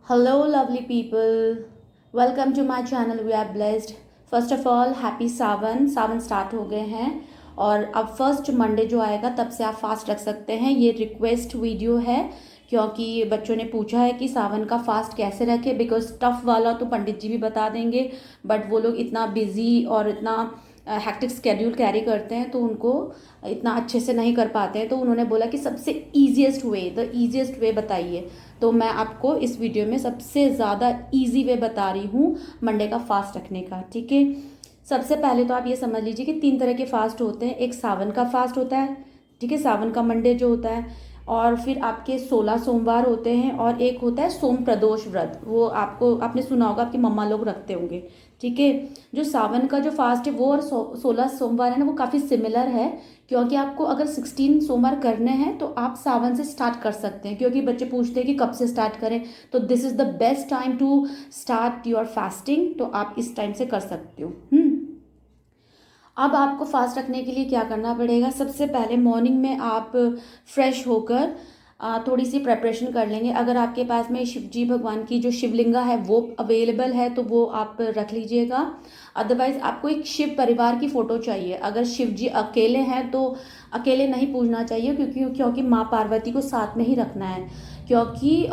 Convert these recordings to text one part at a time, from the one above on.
Hello, lovely people. Welcome to my channel. We are blessed. First of all happy Sawan. Sawan start हो गए हैं और अब first Monday जो आएगा तब से आप फास्ट रख सकते हैं। ये रिक्वेस्ट वीडियो है क्योंकि बच्चों ने पूछा है कि सावन का फास्ट कैसे रखें। बिकॉज टफ वाला तो पंडित जी भी बता देंगे, बट वो लोग इतना बिजी और इतना हैक्टिक स्केड्यूल कैरी करते हैं तो उनको इतना अच्छे से नहीं कर पाते हैं। तो उन्होंने बोला कि सबसे ईजिएस्ट वे बताइए। तो मैं आपको इस वीडियो में सबसे ज़्यादा इजी वे बता रही हूँ मंडे का फास्ट रखने का। ठीक है, सबसे पहले तो आप ये समझ लीजिए कि 3 तरह के फास्ट होते हैं। एक सावन का फास्ट होता है, ठीक है, सावन का मंडे जो होता है, और फिर आपके 16 सोमवार होते हैं, और एक होता है सोम प्रदोष व्रत। वो आपने सुना होगा, आपकी मम्मा लोग रखते होंगे। ठीक है, जो सावन का जो फास्ट है वो और 16 सोमवार है ना, वो काफ़ी सिमिलर है। क्योंकि आपको अगर 16 सोमवार करने हैं तो आप सावन से स्टार्ट कर सकते हैं। क्योंकि बच्चे पूछते हैं कि कब से स्टार्ट करें, तो this is the best time to start your fasting. तो आप इस टाइम से कर सकते हो। अब आपको फास्ट रखने के लिए क्या करना पड़ेगा। सबसे पहले मॉर्निंग में आप फ्रेश होकर थोड़ी सी प्रेपरेशन कर लेंगे। अगर आपके पास में शिव जी भगवान की जो शिवलिंगा है वो अवेलेबल है तो वो आप रख लीजिएगा। अदरवाइज आपको एक शिव परिवार की फ़ोटो चाहिए। अगर शिव जी अकेले हैं तो अकेले नहीं पूजना चाहिए, क्योंकि माँ पार्वती को साथ में ही रखना है। क्योंकि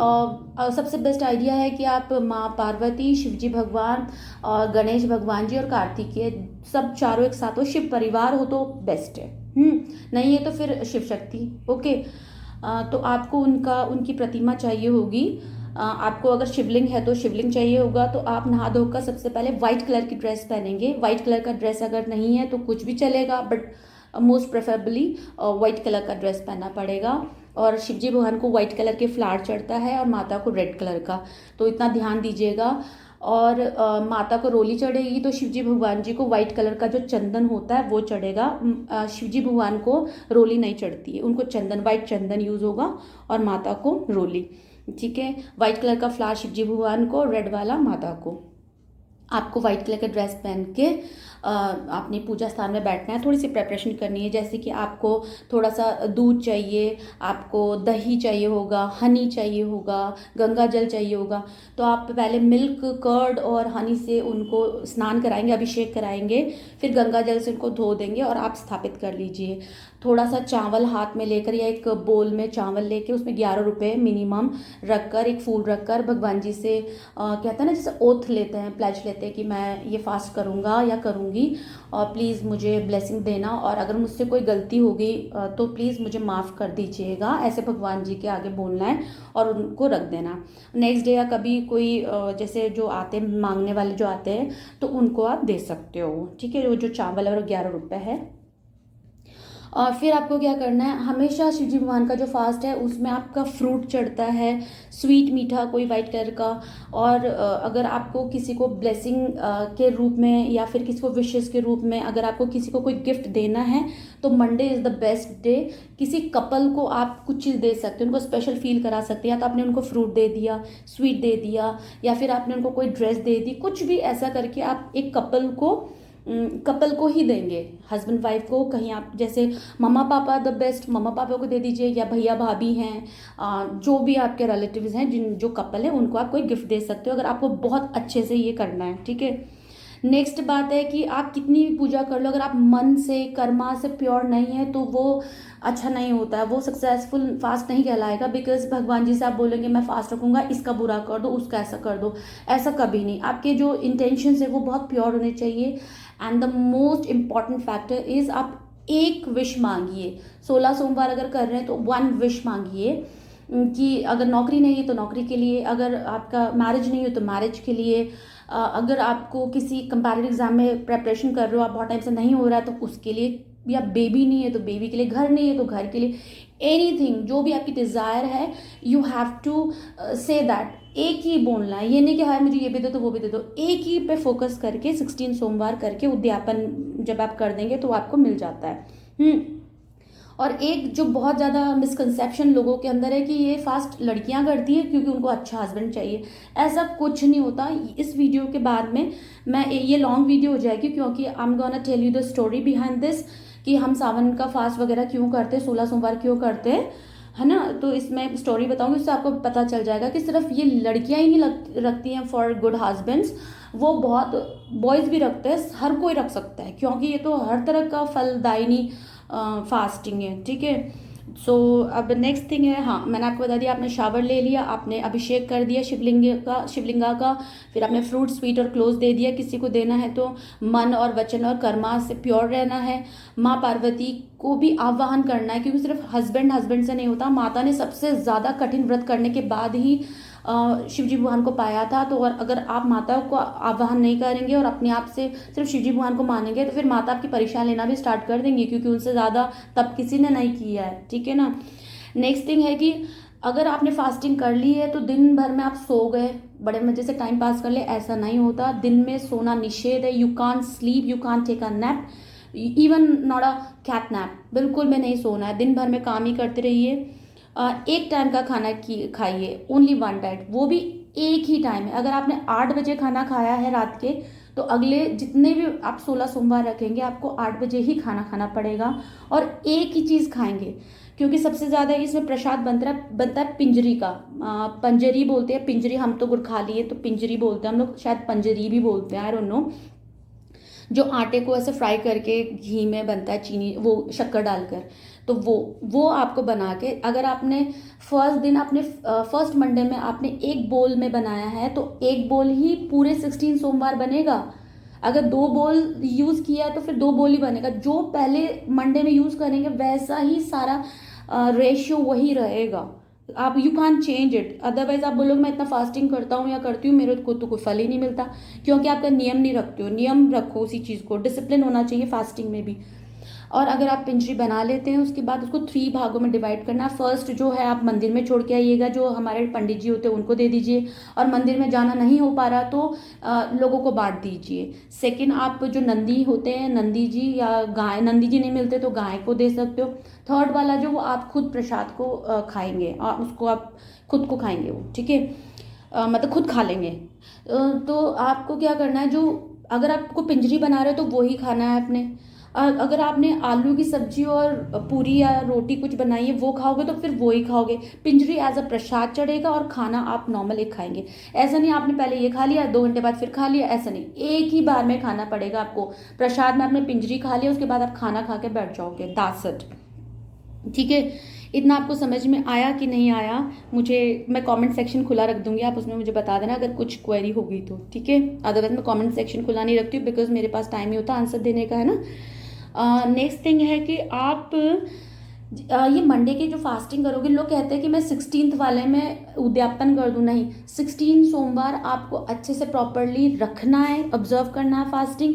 सबसे बेस्ट आइडिया है कि आप माँ पार्वती, शिवजी भगवान और गणेश भगवान जी और कार्तिकेय सब चारों एक साथ हो, शिव परिवार हो तो बेस्ट है। नहीं है तो फिर शिव शक्ति। ओके, तो आपको उनकी प्रतिमा चाहिए होगी। आपको अगर शिवलिंग है तो शिवलिंग चाहिए होगा। तो आप नहा धोकर सबसे पहले वाइट कलर की ड्रेस पहनेंगे। वाइट कलर का ड्रेस अगर नहीं है तो कुछ भी चलेगा, but most preferably white colour का ड्रेस पहनना पड़ेगा। और शिवजी भगवान को वाइट कलर के फ्लावर चढ़ता है और माता को रेड कलर का, तो इतना ध्यान दीजिएगा। और माता को रोली चढ़ेगी तो शिवजी भगवान जी को वाइट कलर का जो चंदन होता है वो चढ़ेगा। शिवजी भगवान को रोली नहीं चढ़ती है, उनको चंदन, वाइट चंदन यूज़ होगा, और माता को रोली। ठीक है, वाइट कलर का फ्लावर शिवजी भगवान को, रेड वाला माता को। आपको वाइट कलर का ड्रेस पहन के अपनी पूजा स्थान में बैठना है। थोड़ी सी प्रेपरेशन करनी है, जैसे कि आपको थोड़ा सा दूध चाहिए, आपको दही चाहिए होगा, हनी चाहिए होगा, गंगा जल चाहिए होगा। तो आप पहले मिल्क, कर्ड और हनी से उनको स्नान कराएंगे, अभिषेक कराएंगे, फिर गंगा जल से उनको धो देंगे और आप स्थापित कर लीजिए। थोड़ा सा चावल हाथ में लेकर या एक बोल में चावल लेके उसमें 11 रुपये मिनिमम रखकर, एक फूल रखकर भगवान जी से कहते हैं ना, जैसे ओथ लेते हैं, प्लेज लेते हैं कि मैं ये फास्ट करूँगा या करूँगी, और प्लीज़ मुझे ब्लेसिंग देना, और अगर मुझसे कोई गलती हो गई तो प्लीज़ मुझे माफ़ कर दीजिएगा। ऐसे भगवान जी के आगे बोलना है और उनको रख देना। नेक्स्ट डे या कभी कोई जैसे जो आते हैं मांगने वाले जो आते हैं तो उनको आप दे सकते हो। ठीक है, जो चावल और 11 रुपये है। और फिर आपको क्या करना है, हमेशा शिवजी भगवान का जो फास्ट है उसमें आपका फ्रूट चढ़ता है, स्वीट मीठा कोई वाइट कलर का। और अगर आपको किसी को ब्लेसिंग के रूप में या फिर किसी को विशेष के रूप में अगर आपको किसी को कोई गिफ्ट देना है तो Monday is the best day. किसी कपल को आप कुछ चीज़ दे सकते हैं, उनको स्पेशल फील करा सकते हैं। या तो आपने उनको फ्रूट दे दिया, स्वीट दे दिया, या फिर आपने उनको कोई ड्रेस दे दी, कुछ भी ऐसा करके आप एक कपल को ही देंगे, हस्बैंड वाइफ को। कहीं आप जैसे मम्मा पापा, द बेस्ट मम्मा पापा को दे दीजिए, या भैया भाभी हैं, जो भी आपके रिलेटिव्स हैं, जो कपल है उनको आप कोई गिफ्ट दे सकते हो, अगर आपको बहुत अच्छे से ये करना है। ठीक है, नेक्स्ट बात है कि आप कितनी भी पूजा कर लो, अगर आप मन से, कर्मा से प्योर नहीं है तो वो अच्छा नहीं होता है, वो सक्सेसफुल फास्ट नहीं कहलाएगा। बिकॉज भगवान जी से आप बोलेंगे मैं फास्ट रखूंगा, इसका बुरा कर दो, उसका ऐसा कर दो, ऐसा कभी नहीं। आपके जो इंटेंशन है वो बहुत प्योर होने चाहिए। And the most important factor is आप एक विश मांगिए। 16 सोमवार अगर कर रहे हैं तो 1 विश मांगिए कि अगर नौकरी नहीं है तो नौकरी के लिए, अगर आपका मैरिज नहीं हो तो मैरिज के लिए, अगर आपको किसी कंपैरेटिव एग्जाम में प्रेपरेशन कर रहे हो, आप बहुत टाइम से नहीं हो रहा है तो उसके लिए, या बेबी नहीं है तो बेबी के लिए, घर नहीं है तो घर के लिए, एनीथिंग जो भी आपकी डिज़ायर है, you have to say that. एक ही बोलना है, ये नहीं कि हाँ मुझे ये भी दे दो वो भी दे दो। एक ही पे फोकस करके 16 सोमवार करके उद्यापन जब आप कर देंगे तो आपको मिल जाता है। और एक जो बहुत ज़्यादा मिसकंसेप्शन लोगों के अंदर है कि ये फास्ट लड़कियां करती है क्योंकि उनको अच्छा हस्बैंड चाहिए। ऐसा कुछ नहीं होता। इस वीडियो के बाद में मैं, ये लॉन्ग वीडियो हो जाएगी क्योंकि I am gonna tell you the story behind this, कि हम सावन का फास्ट वगैरह क्यों करते हैं, 16 सोमवार क्यों करते हैं। है ना। तो इसमें स्टोरी बताऊंगी, उससे आपको पता चल जाएगा कि सिर्फ ये लड़कियां ही नहीं रखती हैं फॉर गुड हस्बैंड्स, वो बहुत बॉयज़ भी रखते हैं, हर कोई रख सकता है, क्योंकि ये तो हर तरह का फलदायिनी फास्टिंग है, ठीक है। सो अब नेक्स्ट थिंग है, हाँ मैंने आपको बता दिया, आपने शावर ले लिया, आपने अभिषेक कर दिया शिवलिंगा का, फिर आपने फ्रूट स्वीट और क्लोज दे दिया। किसी को देना है तो मन और वचन और कर्मा से प्योर रहना है। माँ पार्वती को भी आह्वान करना है, क्योंकि सिर्फ हस्बैंड से नहीं होता। माता ने सबसे ज़्यादा कठिन व्रत करने के बाद ही शिवजी भगवान को पाया था। तो और अगर आप माता को आह्वान नहीं करेंगे और अपने आप से सिर्फ शिवजी भगवान को मानेंगे, तो फिर माता आपकी परीक्षा लेना भी स्टार्ट कर देंगी, क्योंकि उनसे ज़्यादा तब किसी ने नहीं किया है, ठीक है ना। नेक्स्ट थिंग है कि अगर आपने फास्टिंग कर ली है तो दिन भर में आप सो गए, बड़े मजे से टाइम पास कर ले, ऐसा नहीं होता। दिन में सोना निषेध है। You can't sleep, you can't take a nap, even not a cat nap, बिल्कुल भी नहीं सोना है। दिन भर में काम ही करते रहिए। एक टाइम का खाना खाइए, ओनली वन डाइट, वो भी एक ही टाइम है। अगर आपने 8 बजे खाना खाया है रात के, तो अगले जितने भी आप 16 सोमवार रखेंगे, आपको 8 बजे ही खाना खाना पड़ेगा, और एक ही चीज़ खाएंगे। क्योंकि सबसे ज़्यादा इसमें प्रसाद बनता है पिंजरी का। पंजरी बोलते हैं, पिंजरी हम तो गुड़ खा लिए तो पिंजरी बोलते हैं हम लोग, शायद पंजरी भी बोलते हैं, आई डोंट नो। जो आटे को ऐसे फ्राई करके घी में बनता है, चीनी वो शक्कर डालकर, तो वो आपको बना के, अगर आपने फर्स्ट दिन आपने फर्स्ट मंडे में आपने एक बोल में बनाया है, तो एक बोल ही पूरे 16 सोमवार बनेगा। अगर 2 बोल यूज़ किया है तो फिर 2 बोल ही बनेगा। जो पहले मंडे में यूज़ करेंगे वैसा ही सारा रेशियो वही रहेगा। आप you can change it, otherwise आप बोलोगे मैं इतना फास्टिंग करता हूँ या करती हूँ, मेरे को तो कोई फल ही नहीं मिलता, क्योंकि आपका नियम नहीं रखते हो। नियम रखो उसी चीज़ को, डिसिप्लिन होना चाहिए फास्टिंग में भी। और अगर आप पिंजरी बना लेते हैं, उसके बाद उसको 3 भागों में डिवाइड करना। फर्स्ट जो है आप मंदिर में छोड़ के आइएगा, जो हमारे पंडित जी होते हैं उनको दे दीजिए, और मंदिर में जाना नहीं हो पा रहा तो लोगों को बांट दीजिए। सेकंड, आप जो नंदी होते हैं, नंदी जी या गाय, नंदी जी नहीं मिलते तो गाय को दे सकते हो। थर्ड वाला जो, वो आप खुद प्रसाद को खाएंगे, और उसको आप खुद को खाएंगे वो, ठीक है, मतलब खुद खा लेंगे। तो आपको क्या करना है, जो अगर आपको पिंजरी बना रहे हो तो वो ही खाना है आपने। अगर आपने आलू की सब्जी और पूरी या रोटी कुछ बनाई है वो खाओगे तो फिर वो ही खाओगे। पिंजरी एज अ प्रसाद चढ़ेगा और खाना आप नॉर्मल एक खाएंगे। ऐसा नहीं आपने पहले ये खा लिया 2 घंटे बाद फिर खा लिया, ऐसा नहीं, एक ही बार में खाना पड़ेगा आपको। प्रसाद में आपने पिंजरी खा लिया, उसके बाद आप खाना खा के बैठ जाओगे, दैट्स इट, ठीक है। इतना आपको समझ में आया कि नहीं आया, मैं कमेंट सेक्शन खुला रख दूंगी, आप उसमें मुझे बता देना अगर कुछ क्वेरी होगी तो, ठीक है। अदरवाइज मैं कमेंट सेक्शन खुला नहीं रखती हूँ, बिकॉज मेरे पास टाइम ही होता आंसर देने का, है ना। नेक्स्ट थिंग है कि आप ये मंडे की जो फास्टिंग करोगे, लोग कहते हैं कि मैं 16th वाले में उद्यापन कर दूं, नहीं, 16 सोमवार आपको अच्छे से प्रॉपरली रखना है, ऑब्जर्व करना है फास्टिंग।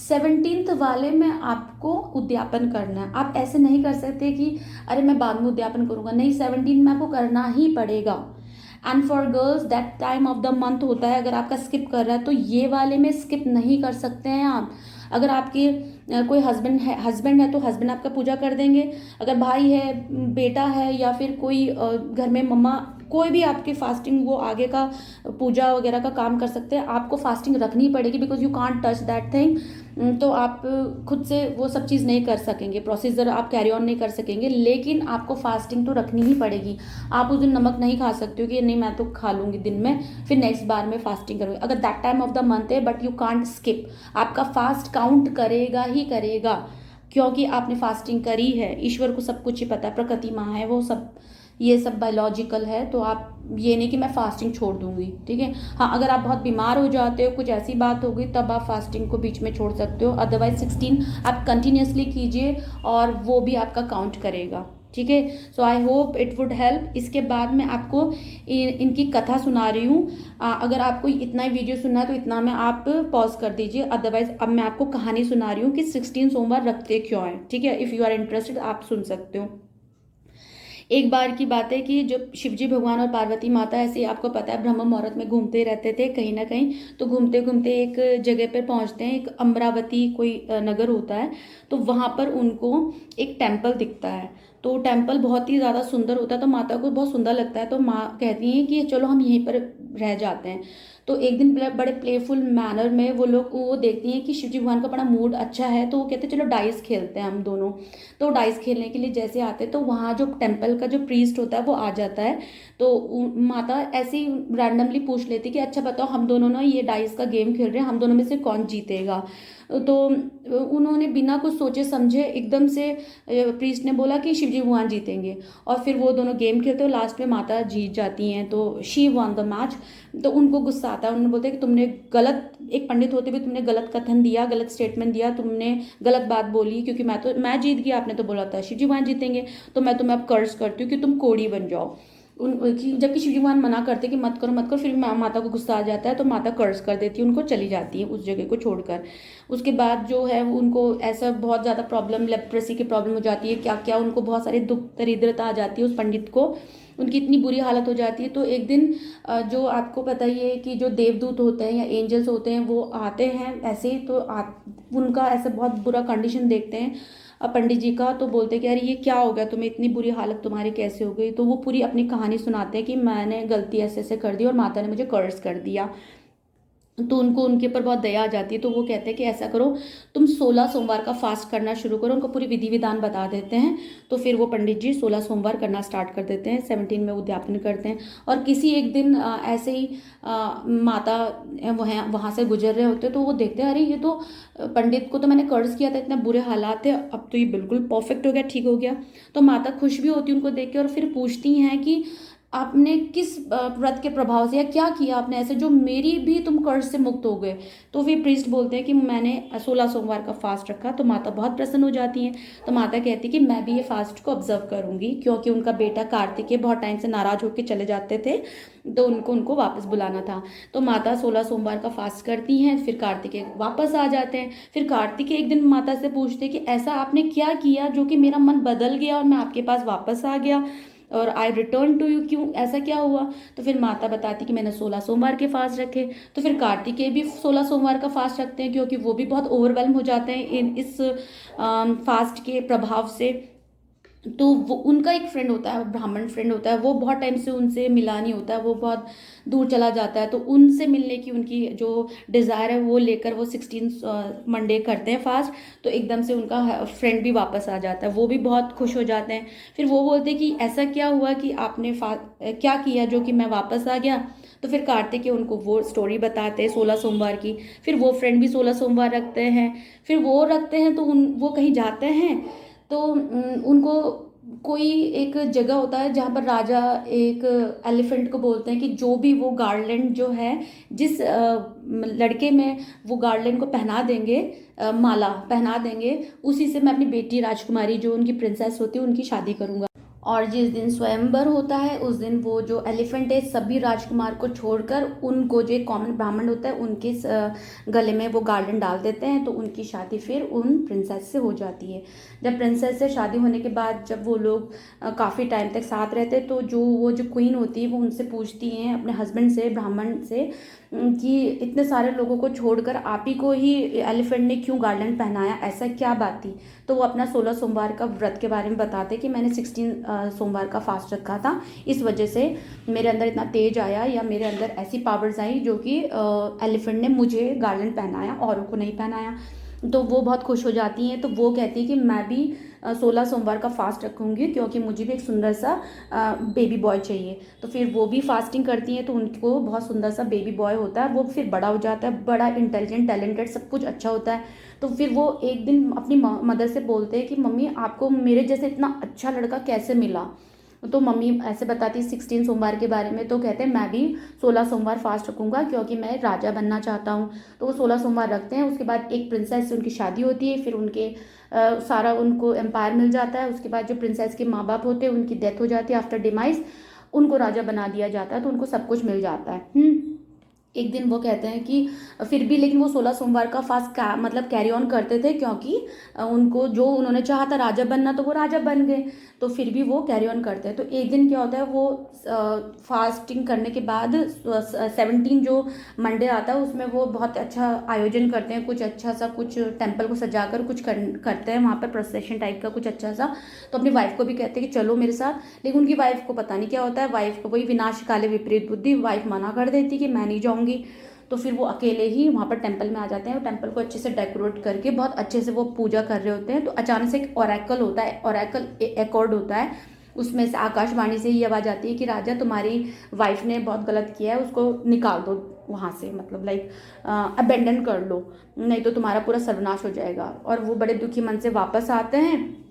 17th वाले में आपको उद्यापन करना है। आप ऐसे नहीं कर सकते कि अरे मैं बाद में उद्यापन करूंगा, नहीं, 17 में आपको करना ही पड़ेगा। And for girls that time of the month होता है, अगर आपका स्किप कर रहा है तो ये वाले में स्किप नहीं कर सकते हैं आप। अगर आपके कोई हस्बैंड है तो हस्बैंड आपका पूजा कर देंगे। अगर भाई है, बेटा है, या फिर कोई घर में मम्मा, कोई भी आपकी फास्टिंग वो आगे का पूजा वगैरह का काम कर सकते हैं। आपको फास्टिंग रखनी पड़ेगी, because you can't touch that thing. तो आप खुद से वो सब चीज़ नहीं कर सकेंगे, प्रोसीजर आप कैरी ऑन नहीं कर सकेंगे, लेकिन आपको फास्टिंग तो रखनी ही पड़ेगी। आप उस दिन नमक नहीं खा सकते हो कि नहीं मैं तो खा लूँगी दिन में, फिर नेक्स्ट बार में फास्टिंग करूँगी, अगर that time of the month है, बट यू कांट स्किप। आपका फास्ट काउंट करेगा ही करेगा, क्योंकि आपने फास्टिंग करी है। ईश्वर को सब कुछ ही पता है, प्रकृति माँ है वो सब, ये सब बायोलॉजिकल है। तो आप ये नहीं कि मैं फास्टिंग छोड़ दूंगी, ठीक है। हाँ, अगर आप बहुत बीमार हो जाते हो, कुछ ऐसी बात हो गई, तब आप फास्टिंग को बीच में छोड़ सकते हो। अदरवाइज 16 आप कंटिन्यूसली कीजिए और वो भी आपका काउंट करेगा, ठीक है। So I hope it would help. इसके बाद मैं आपको इनकी कथा सुना रही हूँ। अगर आपको इतना ही वीडियो सुनना है तो इतना में आप पॉज कर दीजिए, अदरवाइज अब मैं आपको कहानी सुना रही हूँ कि 16 सोमवार रखते क्यों हैं, ठीक है। इफ़ यू आर इंटरेस्टेड आप सुन सकते हो। एक बार की बात है कि जब शिवजी भगवान और पार्वती माता, ऐसे आपको पता है, ब्रह्म मुहूर्त में घूमते रहते थे कहीं ना कहीं। तो घूमते घूमते एक जगह पर पहुंचते हैं, एक अमरावती कोई नगर होता है, तो वहाँ पर उनको एक टेम्पल दिखता है। तो टेम्पल बहुत ही ज़्यादा सुंदर होता है, तो माता को बहुत सुंदर लगता है, तो माँ कहती हैं कि चलो हम यहीं पर रह जाते हैं। तो एक दिन बड़े प्लेफुल मैनर में वो देखती हैं कि शिवजी भगवान का बड़ा मूड अच्छा है, तो वो कहते हैं चलो डाइस खेलते हैं हम दोनों। तो डाइस खेलने के लिए जैसे आते हैं, तो वहाँ जो टेम्पल का जो प्रीस्ट होता है वो आ जाता है। तो माता ऐसे ही रैंडमली पूछ लेती कि अच्छा बताओ, हम दोनों ना ये डाइस का गेम खेल रहे हैं, हम दोनों में से कौन जीतेगा। तो उन्होंने बिना कुछ सोचे समझे एकदम से प्रीस्ट ने बोला कि शिवजी भगवान जीतेंगे, और फिर वो दोनों गेम खेलते हो, लास्ट में माता जीत जाती हैं, तो शी वन द मैच। तो उनको गुस्सा आता है, उन्होंने बोलते हैं कि तुमने गलत, एक पंडित होते हुए तुमने गलत कथन दिया, गलत स्टेटमेंट दिया, तुमने गलत बात बोली, क्योंकि मैं जीत गया, आपने तो बोला था शिवजी भगवान जीतेंगे, तो मैं तुम्हें अब कर्ज करती हूँ कि तुम कोड़ी बन जाओ। जबकि शिवजी भगवान मना करते कि मत करो मत करो, फिर भी माता को गुस्सा आ जाता है, तो माता कर्ज कर देती है, उनको चली जाती है उस जगह को छोड़कर। उसके बाद जो है उनको ऐसा बहुत ज़्यादा प्रॉब्लम, लेप्रेसी की प्रॉब्लम हो जाती है, क्या क्या उनको बहुत सारे दुख दरिद्रता आ जाती है उस पंडित को, उनकी इतनी बुरी हालत हो जाती है। तो एक दिन जो आपको पता ही है कि जो देवदूत होते हैं या एंजल्स होते हैं वो आते हैं ऐसे ही, तो उनका ऐसा बहुत बुरा कंडीशन देखते हैं पंडित जी का, तो बोलते कि अरे ये क्या हो गया तुम्हें, इतनी बुरी हालत तुम्हारी कैसे हो गई। तो वो पूरी अपनी कहानी सुनाते हैं कि मैंने गलती ऐसे ऐसे कर दी और माता ने मुझे कर्ज कर दिया। तो उनको उनके ऊपर बहुत दया आ जाती है, तो वो कहते हैं कि ऐसा करो, तुम 16 सोमवार का फास्ट करना शुरू करो, उनको पूरी विधि विधान बता देते हैं। तो फिर वो पंडित जी 16 सोमवार करना स्टार्ट कर देते हैं, 17 में उद्यापन करते हैं। और किसी एक दिन ऐसे ही माता वहाँ से गुजर रहे होते हैं, तो वो देखते हैं अरे ये तो पंडित को तो मैंने कर्ज किया था, इतने बुरे हालात थे, अब तो ये बिल्कुल परफेक्ट हो गया, ठीक हो गया। तो माता खुश भी होती है उनको देख के, और फिर पूछती हैं कि आपने किस व्रत के प्रभाव से या क्या किया आपने ऐसे जो मेरी भी तुम कर्ज से मुक्त हो गए। तो वे प्रीस्ट बोलते हैं कि मैंने 16 सोमवार का फास्ट रखा। तो माता बहुत प्रसन्न हो जाती हैं। तो माता कहती कि मैं भी ये फास्ट को ऑब्जर्व करूंगी, क्योंकि उनका बेटा कार्तिकेय बहुत टाइम से नाराज होकर चले जाते थे, तो उनको वापस बुलाना था। तो माता 16 सोमवार का फास्ट करती हैं, फिर कार्तिकेय वापस आ जाते हैं। फिर कार्तिकेय एक दिन माता से पूछते हैं कि ऐसा आपने क्या किया जो कि मेरा मन बदल गया और मैं आपके पास वापस आ गया और आई रिटर्न टू यू, क्यों ऐसा क्या हुआ। तो फिर माता बताती कि मैंने 16 सोमवार के फास्ट रखे। तो फिर कार्तिकेय भी 16 सोमवार का फास्ट रखते हैं, क्योंकि वो भी बहुत ओवरवेलम हो जाते हैं इस फास्ट के प्रभाव से। तो वो उनका एक फ्रेंड होता है, ब्राह्मण फ्रेंड होता है, वो बहुत टाइम से उनसे मिला नहीं होता है, वो बहुत दूर चला जाता है, तो उनसे मिलने की उनकी जो डिज़ायर है वो लेकर वो 16 मंडे करते हैं फास्ट। तो एकदम से उनका फ्रेंड भी वापस आ जाता है, वो भी बहुत खुश हो जाते हैं। फिर वो बोलते हैं कि ऐसा क्या हुआ कि आपने क्या किया जो कि मैं वापस आ गया। तो फिर कार्तिकेय उनको वो स्टोरी बताते हैं 16 सोमवार की। फिर वो फ्रेंड भी 16 सोमवार रखते हैं। फिर वो रखते हैं तो वो कहीं जाते हैं, तो उनको कोई एक जगह होता है जहाँ पर राजा एक एलिफेंट को बोलते हैं कि जो भी वो गार्लैंड जो है, जिस लड़के में वो गार्लैंड को पहना देंगे, माला पहना देंगे, उसी से मैं अपनी बेटी राजकुमारी जो उनकी प्रिंसेस होती है उनकी शादी करूँगा। और जिस दिन स्वयंवर होता है उस दिन वो जो एलिफेंट है सभी राजकुमार को छोड़कर उनको, जो एक कॉमन ब्राह्मण होता है उनके गले में वो गार्डन डाल देते हैं, तो उनकी शादी फिर उन प्रिंसेस से हो जाती है। जब प्रिंसेस से शादी होने के बाद जब वो लोग काफ़ी टाइम तक साथ रहते हैं, तो वो जो क्वीन होती है वो उनसे पूछती हैं अपने हस्बैंड से, ब्राह्मण से, कि इतने सारे लोगों को छोड़कर आप ही को ही एलिफेंट ने क्यों गार्लैंड पहनाया, ऐसा क्या बात थी। तो वो अपना 16 सोमवार का व्रत के बारे में बताते कि मैंने 16 सोमवार का फास्ट रखा था, इस वजह से मेरे अंदर इतना तेज आया या मेरे अंदर ऐसी पावर्स आई जो कि एलिफेंट ने मुझे गार्लैंड पहनाया, औरों को नहीं पहनाया। तो वो बहुत खुश हो जाती हैं। तो वो कहती है कि मैं भी 16 सोमवार का फास्ट रखूँगी, क्योंकि मुझे भी एक सुंदर सा बेबी बॉय चाहिए। तो फिर वो भी फास्टिंग करती हैं, तो उनको बहुत सुंदर सा बेबी बॉय होता है, वो फिर बड़ा हो जाता है, बड़ा इंटेलिजेंट टैलेंटेड सब कुछ अच्छा होता है। तो फिर वो एक दिन अपनी मदर से बोलते हैं कि मम्मी आपको मेरे जैसे इतना अच्छा लड़का कैसे मिला। तो मम्मी ऐसे बताती 16 सोमवार के बारे में, तो कहते हैं मैं भी 16 सोमवार फास्ट रखूँगा क्योंकि मैं राजा बनना चाहता हूँ। तो वो 16 सोमवार रखते हैं। उसके बाद एक प्रिंसेस से उनकी शादी होती है, फिर उनके सारा उनको एम्पायर मिल जाता है। उसके बाद जो प्रिंसेस के माँ बाप होते हैं उनकी डेथ हो जाती है, आफ्टर डिमाइज उनको राजा बना दिया जाता है, तो उनको सब कुछ मिल जाता है। एक दिन वो कहते हैं कि फिर भी, लेकिन वो 16 सोमवार का फास्ट मतलब कैरी ऑन करते थे, क्योंकि उनको जो उन्होंने चाहा था राजा बनना, तो वो राजा बन गए, तो फिर भी वो कैरी ऑन करते हैं। तो एक दिन क्या होता है, वो फास्टिंग करने के बाद 17 जो मंडे आता है उसमें वो बहुत अच्छा आयोजन करते हैं, कुछ अच्छा सा, कुछ टेम्पल को सजाकर कुछ करते हैं वहाँ पर, प्रोसेशन टाइप का कुछ अच्छा सा। तो अपनी वाइफ को भी कहते हैं कि चलो मेरे साथ, लेकिन उनकी वाइफ को पता नहीं क्या होता है, वाइफ को वही विनाश काले विपरीत बुद्धि, वाइफ मना कर देती कि मैं नहीं जाऊँगी। तो फिर वो अकेले ही वहाँ पर टेंपल में आ जाते हैं, और टेंपल को अच्छे से डेकोरेट करके बहुत अच्छे से वो पूजा कर रहे होते हैं। तो अचानक से एक ओरेकल होता है, ओरेकल एकॉर्ड होता है, उसमें से आकाशवाणी से ही आवाज़ आती है कि राजा तुम्हारी वाइफ ने बहुत गलत किया है, उसको निकाल दो वहाँ से, मतलब लाइक अबेंडन कर लो, नहीं तो तुम्हारा पूरा सर्वनाश हो जाएगा। और वो बड़े दुखी मन से वापस आते हैं।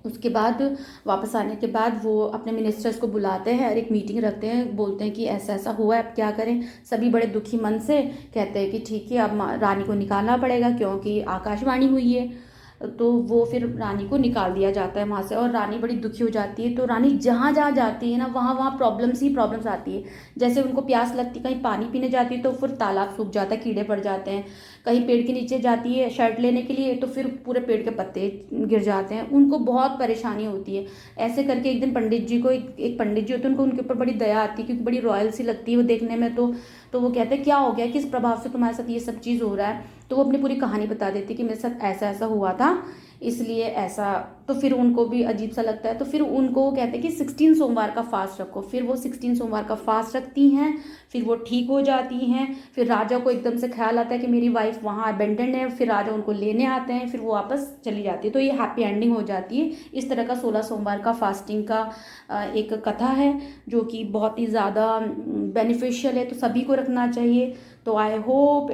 उसके बाद वापस आने के बाद वो अपने मिनिस्टर्स को बुलाते हैं और एक मीटिंग रखते हैं, बोलते हैं कि ऐसा ऐसा हुआ है, अब क्या करें। सभी बड़े दुखी मन से कहते हैं कि ठीक है, अब रानी को निकालना पड़ेगा क्योंकि आकाशवाणी हुई है। तो वो फिर रानी को निकाल दिया जाता है वहाँ से, और रानी बड़ी दुखी हो जाती है। तो रानी जहाँ जहाँ जाती है ना, वहाँ वहाँ प्रॉब्लम्स ही प्रॉब्लम्स आती है। जैसे उनको प्यास लगती, कहीं पानी पीने जाती है तो फिर तालाब सूख जाता है, कीड़े पड़ जाते हैं। कहीं पेड़ के नीचे जाती है शर्ट लेने के लिए, तो फिर पूरे पेड़ के पत्ते गिर जाते हैं, उनको बहुत परेशानी होती है। ऐसे करके एक दिन पंडित जी को, एक पंडित जी होते हैं, उनको उनके ऊपर बड़ी दया आती है, क्योंकि बड़ी रॉयल सी लगती है वो देखने में। तो वो कहते हैं क्या हो गया, किस प्रभाव से तुम्हारे साथ ये सब चीज़ हो रहा है। तो वो अपनी पूरी कहानी बता देती है कि मेरे साथ ऐसा ऐसा हुआ था, इसलिए ऐसा। तो फिर उनको भी अजीब सा लगता है, तो फिर उनको वो कहते हैं कि 16 सोमवार का फास्ट रखो। फिर वो 16 सोमवार का फास्ट रखती हैं, फिर वो ठीक हो जाती हैं। फिर राजा को एकदम से ख्याल आता है कि मेरी वाइफ वहाँ अबेंडेंड है, फिर राजा उनको लेने आते हैं, फिर वो वापस चली जाती है। तो ये हैप्पी एंडिंग हो जाती है। इस तरह का 16 सोमवार का फास्टिंग का एक कथा है, जो कि बहुत ही ज़्यादा बेनिफिशियल है, तो सभी को रखना चाहिए। तो आई होप